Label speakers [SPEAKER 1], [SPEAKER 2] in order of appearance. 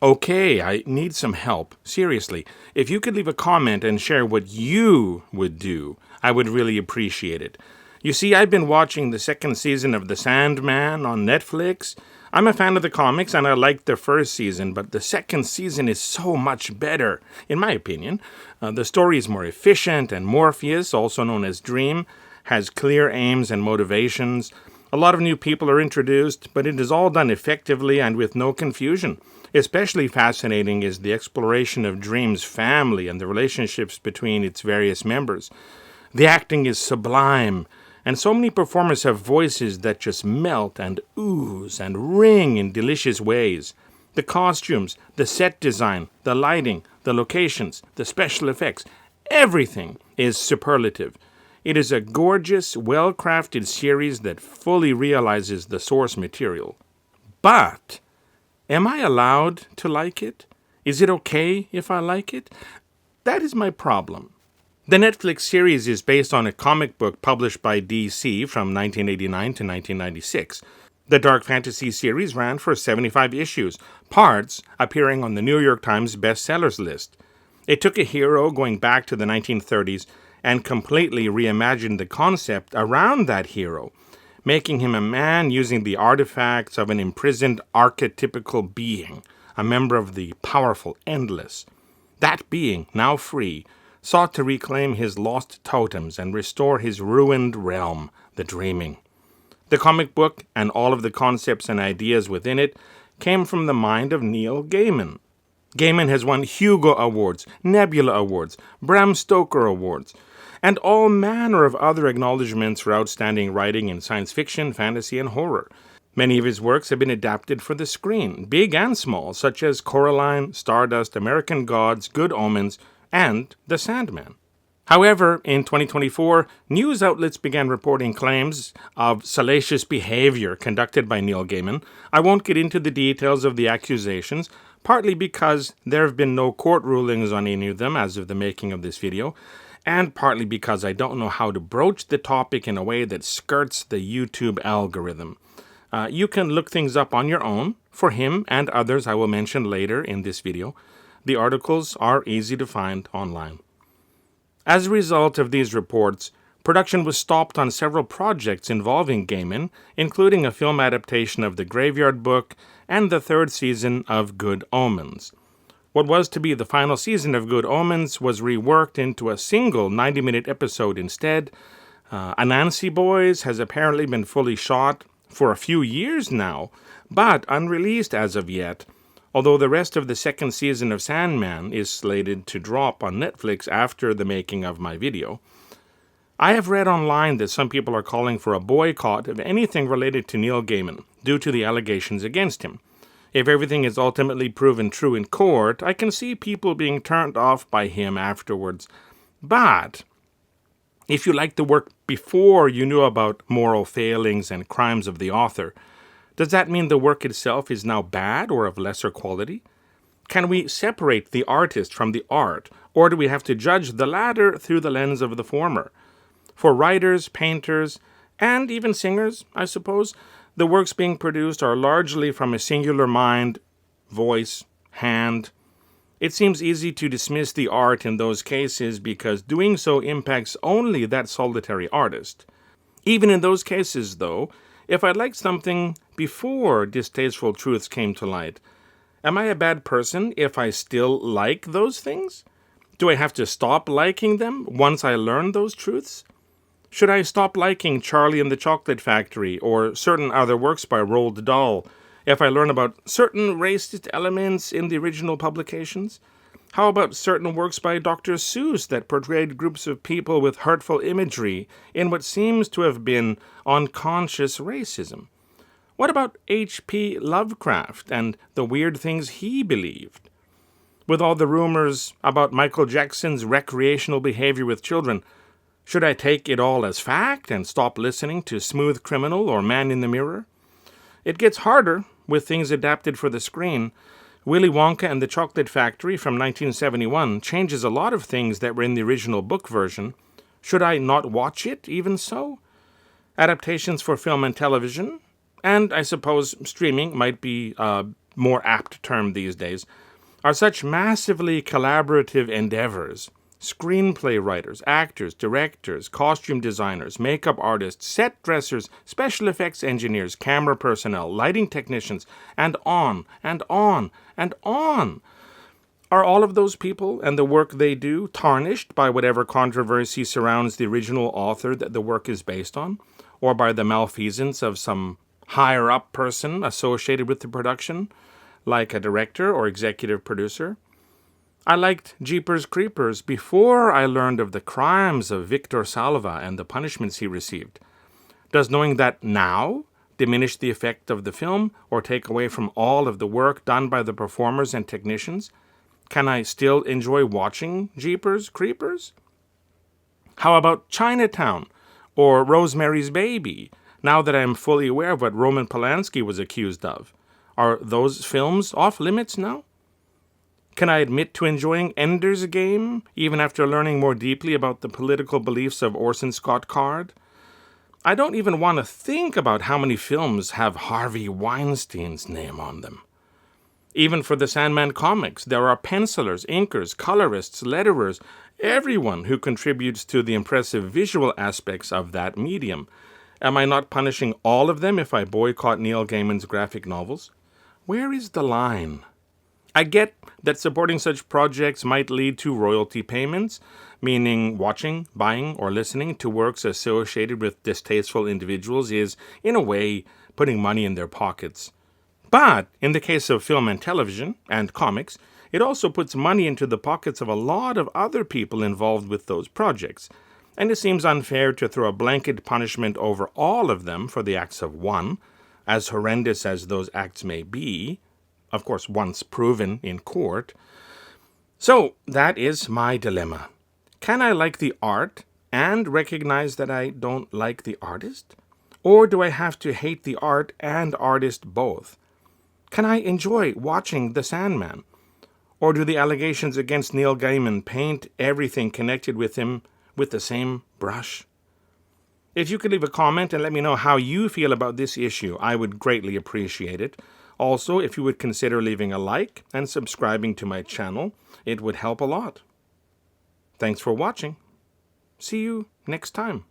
[SPEAKER 1] Okay, I need some help. Seriously, if you could leave a comment and share what you would do, I would really appreciate it. You see, I've been watching the second season of The Sandman on Netflix. I'm a fan of the comics and I liked the first season, but the second season is so much better, in my opinion. The story is more efficient, and Morpheus, also known as Dream, has clear aims and motivations. A lot of new people are introduced, but it is all done effectively and with no confusion. Especially fascinating is the exploration of Dream's family and the relationships between its various members. The acting is sublime, and so many performers have voices that just melt and ooze and ring in delicious ways. The costumes, the set design, the lighting, the locations, the special effects, everything is superlative. It is a gorgeous, well-crafted series that fully realizes the source material. But am I allowed to like it? Is it okay if I like it? That is my problem. The Netflix series is based on a comic book published by DC from 1989 to 1996. The dark fantasy series ran for 75 issues, parts appearing on the New York Times bestsellers list. It took a hero going back to the 1930s and completely reimagined the concept around that hero, making him a man using the artifacts of an imprisoned archetypical being, a member of the powerful Endless. That being, now free, sought to reclaim his lost totems and restore his ruined realm, the Dreaming. The comic book and all of the concepts and ideas within it came from the mind of Neil Gaiman. Gaiman has won Hugo Awards, Nebula Awards, Bram Stoker Awards, and all manner of other acknowledgments for outstanding writing in science fiction, fantasy, and horror. Many of his works have been adapted for the screen, big and small, such as Coraline, Stardust, American Gods, Good Omens, and The Sandman. However, in 2024, news outlets began reporting claims of salacious behavior conducted by Neil Gaiman. I won't get into the details of the accusations, partly because there have been no court rulings on any of them as of the making of this video, and partly because I don't know how to broach the topic in a way that skirts the YouTube algorithm. You can look things up on your own, for him and others I will mention later in this video. The articles are easy to find online. As a result of these reports, production was stopped on several projects involving Gaiman, including a film adaptation of The Graveyard Book and the third season of Good Omens. What was to be the final season of Good Omens was reworked into a single 90-minute episode instead. Anansi Boys has apparently been fully shot for a few years now, but unreleased as of yet, although the rest of the second season of Sandman is slated to drop on Netflix after the making of my video. I have read online that some people are calling for a boycott of anything related to Neil Gaiman due to the allegations against him. If everything is ultimately proven true in court, I can see people being turned off by him afterwards. But if you liked the work before you knew about moral failings and crimes of the author, does that mean the work itself is now bad or of lesser quality? Can we separate the artist from the art, or do we have to judge the latter through the lens of the former? For writers, painters, and even singers, I suppose, the works being produced are largely from a singular mind, voice, hand. It seems easy to dismiss the art in those cases because doing so impacts only that solitary artist. Even in those cases, though, if I liked something before distasteful truths came to light, am I a bad person if I still like those things? Do I have to stop liking them once I learn those truths? Should I stop liking Charlie and the Chocolate Factory or certain other works by Roald Dahl if I learn about certain racist elements in the original publications? How about certain works by Dr. Seuss that portrayed groups of people with hurtful imagery in what seems to have been unconscious racism? What about H.P. Lovecraft and the weird things he believed? With all the rumors about Michael Jackson's recreational behavior with children, should I take it all as fact and stop listening to Smooth Criminal or Man in the Mirror? It gets harder with things adapted for the screen. Willy Wonka and the Chocolate Factory from 1971 changes a lot of things that were in the original book version. Should I not watch it, even so? Adaptations for film and television, and I suppose streaming might be more apt term these days, are such massively collaborative endeavors. Screenplay writers, actors, directors, costume designers, makeup artists, set dressers, special effects engineers, camera personnel, lighting technicians, and on and on and on. Are all of those people and the work they do tarnished by whatever controversy surrounds the original author that the work is based on, or by the malfeasance of some higher-up person associated with the production, like a director or executive producer? I liked Jeepers Creepers before I learned of the crimes of Victor Salva and the punishments he received. Does knowing that now diminish the effect of the film or take away from all of the work done by the performers and technicians? Can I still enjoy watching Jeepers Creepers? How about Chinatown or Rosemary's Baby, now that I am fully aware of what Roman Polanski was accused of? Are those films off limits now? Can I admit to enjoying Ender's Game, even after learning more deeply about the political beliefs of Orson Scott Card? I don't even want to think about how many films have Harvey Weinstein's name on them. Even for the Sandman comics, there are pencilers, inkers, colorists, letterers, everyone who contributes to the impressive visual aspects of that medium. Am I not punishing all of them if I boycott Neil Gaiman's graphic novels? Where is the line? I get that supporting such projects might lead to royalty payments, meaning watching, buying, or listening to works associated with distasteful individuals is, in a way, putting money in their pockets. But in the case of film and television, and comics, it also puts money into the pockets of a lot of other people involved with those projects, and it seems unfair to throw a blanket punishment over all of them for the acts of one, as horrendous as those acts may be, of course, once proven in court. So that is my dilemma. Can I like the art and recognize that I don't like the artist? Or do I have to hate the art and artist both? Can I enjoy watching The Sandman? Or do the allegations against Neil Gaiman paint everything connected with him with the same brush? If you could leave a comment and let me know how you feel about this issue, I would greatly appreciate it. Also, if you would consider leaving a like and subscribing to my channel, it would help a lot. Thanks for watching. See you next time.